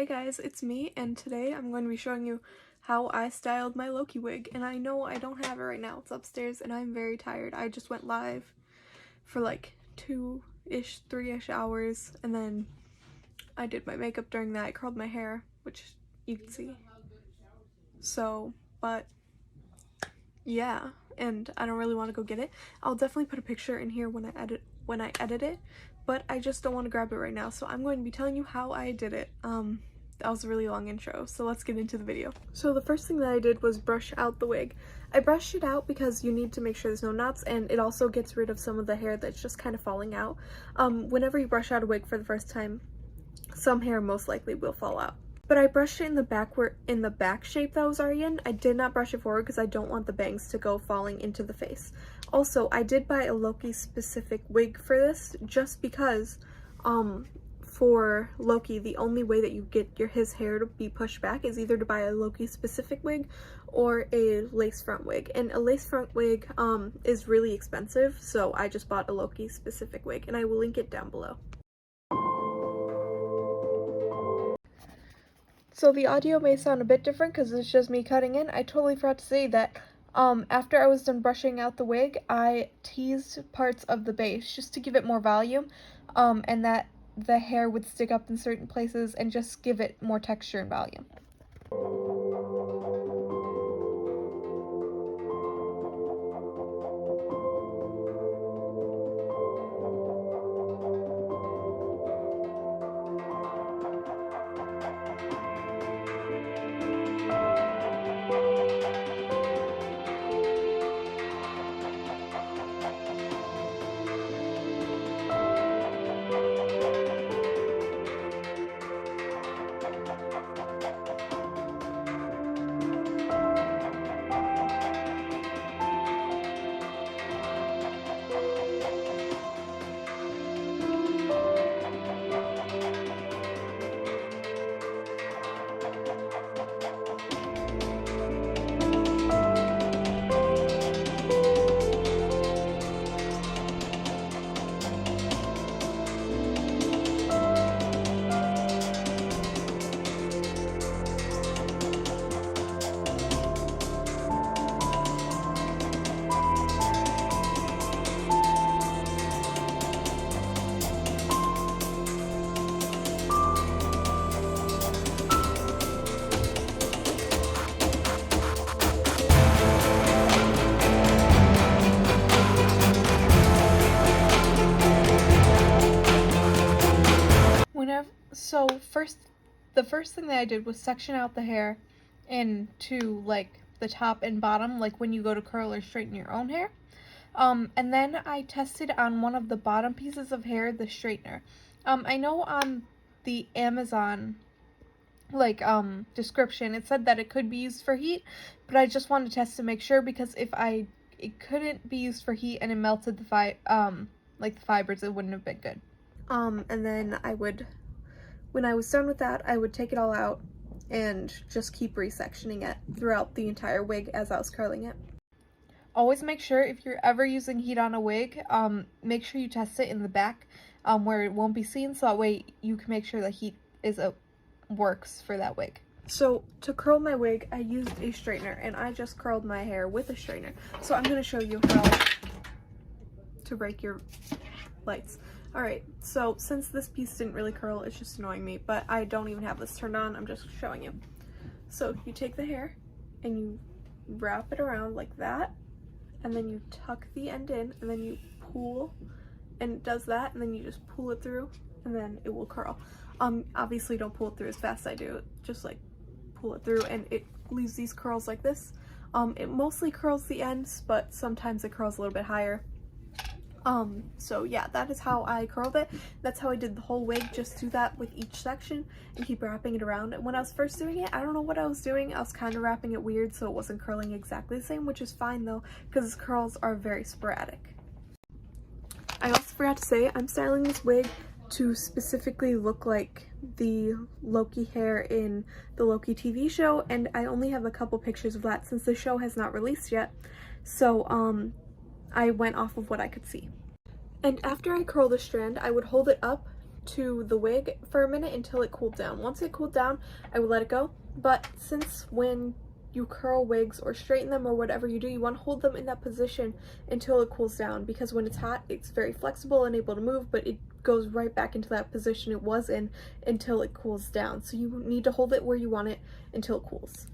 Hey guys, it's me, and today I'm going to be showing you how I styled my Loki wig. And I know I don't have it right now, it's upstairs, and I'm very tired. I just went live for like 2-ish, 3-ish hours, and then I did my makeup during that. I curled my hair, which you can see. So, but yeah, and I don't really want to go get it. I'll definitely put a picture in here when I edit it, but I just don't want to grab it right now, so I'm going to be telling you how I did it. That was a really long intro, so let's get into the video. So the first thing that I did was brush out the wig. I brushed it out because you need to make sure there's no knots, and it also gets rid of some of the hair that's just kind of falling out. Whenever you brush out a wig for the first time, some hair most likely will fall out. But I brushed it in the back shape that I was already in. I did not brush it forward because I don't want the bangs to go falling into the face. Also, I did buy a Loki specific wig for this just because for Loki, the only way that you get his hair to be pushed back is either to buy a Loki specific wig or a lace front wig. And a lace front wig is really expensive, so I just bought a Loki specific wig, and I will link it down below. So the audio may sound a bit different because it's just me cutting in. I totally forgot to say that after I was done brushing out the wig, I teased parts of the base just to give it more volume, and that the hair would stick up in certain places and just give it more texture and volume. The first thing that I did was section out the hair into like the top and bottom, like when you go to curl or straighten your own hair. And then I tested on one of the bottom pieces of hair the straightener. I know on the Amazon description it said that it could be used for heat, but I just wanted to test to make sure, because if it couldn't be used for heat and it melted the fibers, it wouldn't have been good. And then when I was done with that, I would take it all out and just keep resectioning it throughout the entire wig as I was curling it. Always make sure, if you're ever using heat on a wig, make sure you test it in the back where it won't be seen, so that way you can make sure the heat works for that wig. So to curl my wig, I used a straightener, and I just curled my hair with a straightener. So I'm going to show you how to break your lights. Alright, so since this piece didn't really curl, it's just annoying me, but I don't even have this turned on, I'm just showing you. So you take the hair and you wrap it around like that, and then you tuck the end in, and then you pull, and it does that, and then you just pull it through, and then it will curl. Obviously don't pull it through as fast as I do, just like pull it through, and it leaves these curls like this. It mostly curls the ends, but sometimes it curls a little bit higher. So yeah, that is how I curled it. That's how I did the whole wig. Just do that with each section and keep wrapping it around. And when I was first doing it, I don't know what I was doing. I was kind of wrapping it weird, so it wasn't curling exactly the same, which is fine though, because curls are very sporadic. I also forgot to say, I'm styling this wig to specifically look like the Loki hair in the Loki TV show, and I only have a couple pictures of that since the show has not released yet. So I went off of what I could see. And after I curled a strand, I would hold it up to the wig for a minute until it cooled down. Once it cooled down, I would let it go. But since when you curl wigs or straighten them or whatever you do, you want to hold them in that position until it cools down, because when it's hot, it's very flexible and able to move, but it goes right back into that position it was in until it cools down. So you need to hold it where you want it until it cools.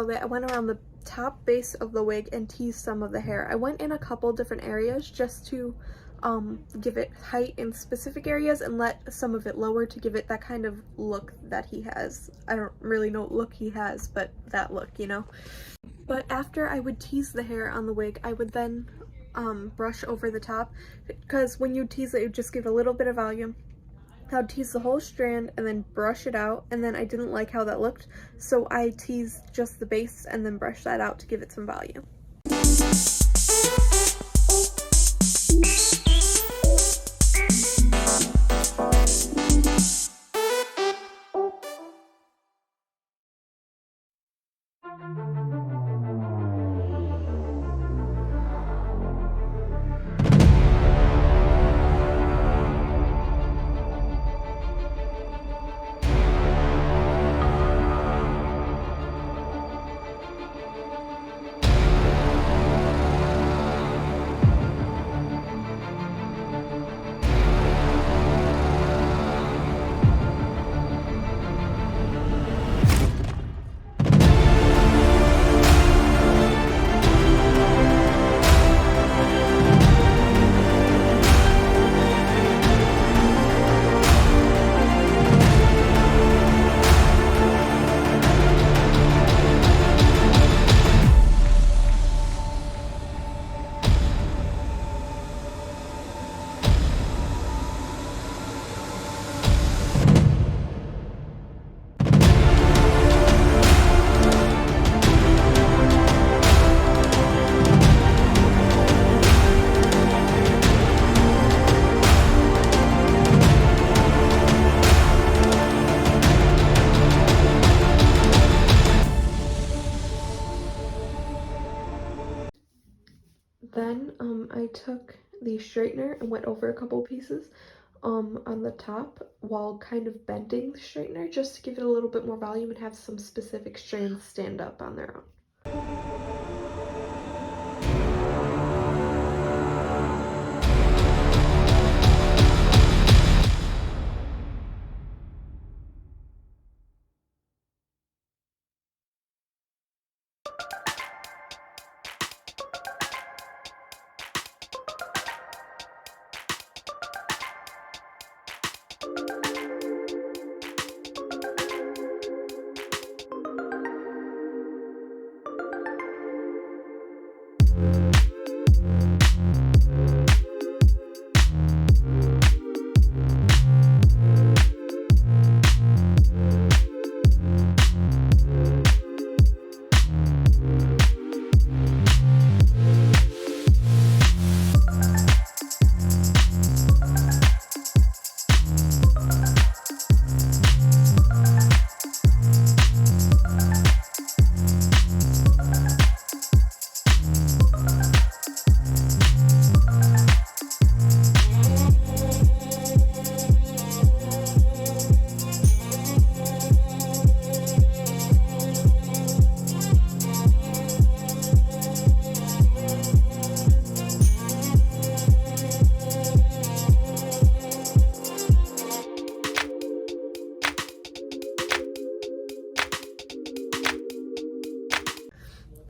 of it, I went around the top base of the wig and teased some of the hair. I went in a couple different areas just to give it height in specific areas and let some of it lower to give it that kind of look that he has. I don't really know what look he has, but that look, you know? But after I would tease the hair on the wig, I would then brush over the top, because when you tease it, you just give a little bit of volume. I would tease the whole strand and then brush it out, and then I didn't like how that looked, so I teased just the base and then brushed that out to give it some volume. Then I took the straightener and went over a couple pieces on the top while kind of bending the straightener just to give it a little bit more volume and have some specific strands stand up on their own.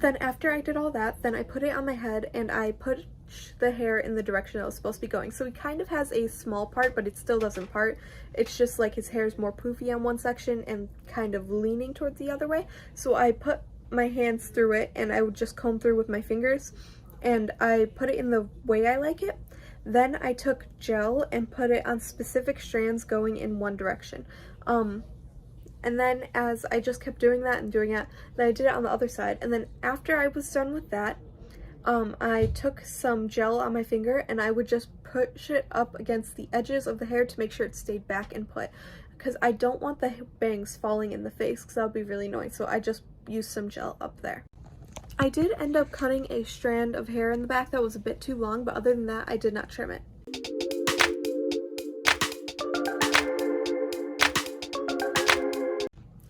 Then after I did all that, then I put it on my head and I put the hair in the direction it was supposed to be going. So he kind of has a small part, but it still doesn't part. It's just like his hair is more poofy on one section and kind of leaning towards the other way. So I put my hands through it and I would just comb through with my fingers and I put it in the way I like it. Then I took gel and put it on specific strands going in one direction. And then as I just kept doing that and doing it, then I did it on the other side. And then after I was done with that, I took some gel on my finger and I would just push it up against the edges of the hair to make sure it stayed back and put. Because I don't want the bangs falling in the face because that would be really annoying. So I just used some gel up there. I did end up cutting a strand of hair in the back that was a bit too long, but other than that, I did not trim it.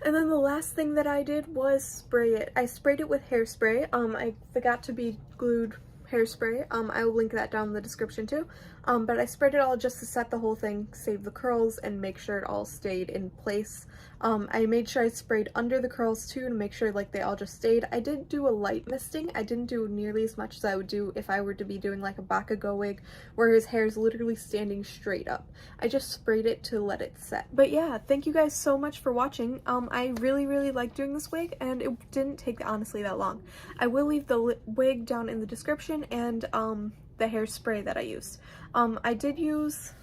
And then the last thing that I did was spray it. I sprayed it with hairspray. I forgot to be glued hairspray. I will link that down in the description too. But I sprayed it all just to set the whole thing, save the curls, and make sure it all stayed in place. I made sure I sprayed under the curls too to make sure like they all just stayed. I did do a light misting. I didn't do nearly as much as I would do if I were to be doing like a Bakugo wig where his hair is literally standing straight up. I just sprayed it to let it set. But yeah, thank you guys so much for watching. I really like doing this wig, and it didn't take honestly that long. I will leave the wig down in the description and the hairspray that I used. I did use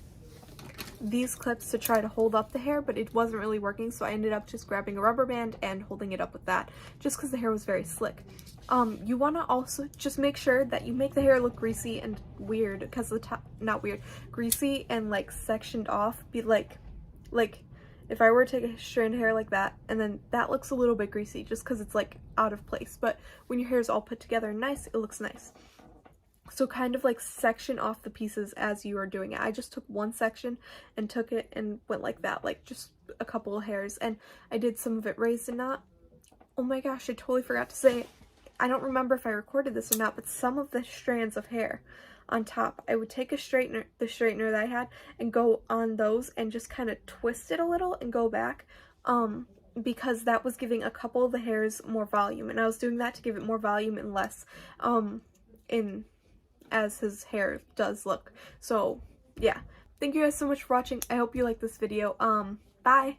these clips to try to hold up the hair, but it wasn't really working, so I ended up just grabbing a rubber band and holding it up with that, just because the hair was very slick. You want to also just make sure that you make the hair look greasy and weird, because the top, not weird, greasy and like sectioned off. Be like if I were to take a strand of hair like that, and then that looks a little bit greasy just because it's like out of place, but when your hair is all put together and nice, it looks nice. So kind of like section off the pieces as you are doing it. I just took one section and took it and went like that, like just a couple of hairs, and I did some of it raised and not. Oh my gosh, I totally forgot to say, I don't remember if I recorded this or not, but some of the strands of hair on top, I would take a straightener, the straightener that I had, and go on those and just kind of twist it a little and go back, because that was giving a couple of the hairs more volume, and I was doing that to give it more volume and less as his hair does look. So yeah, thank you guys so much for watching. I hope you like this video. Bye.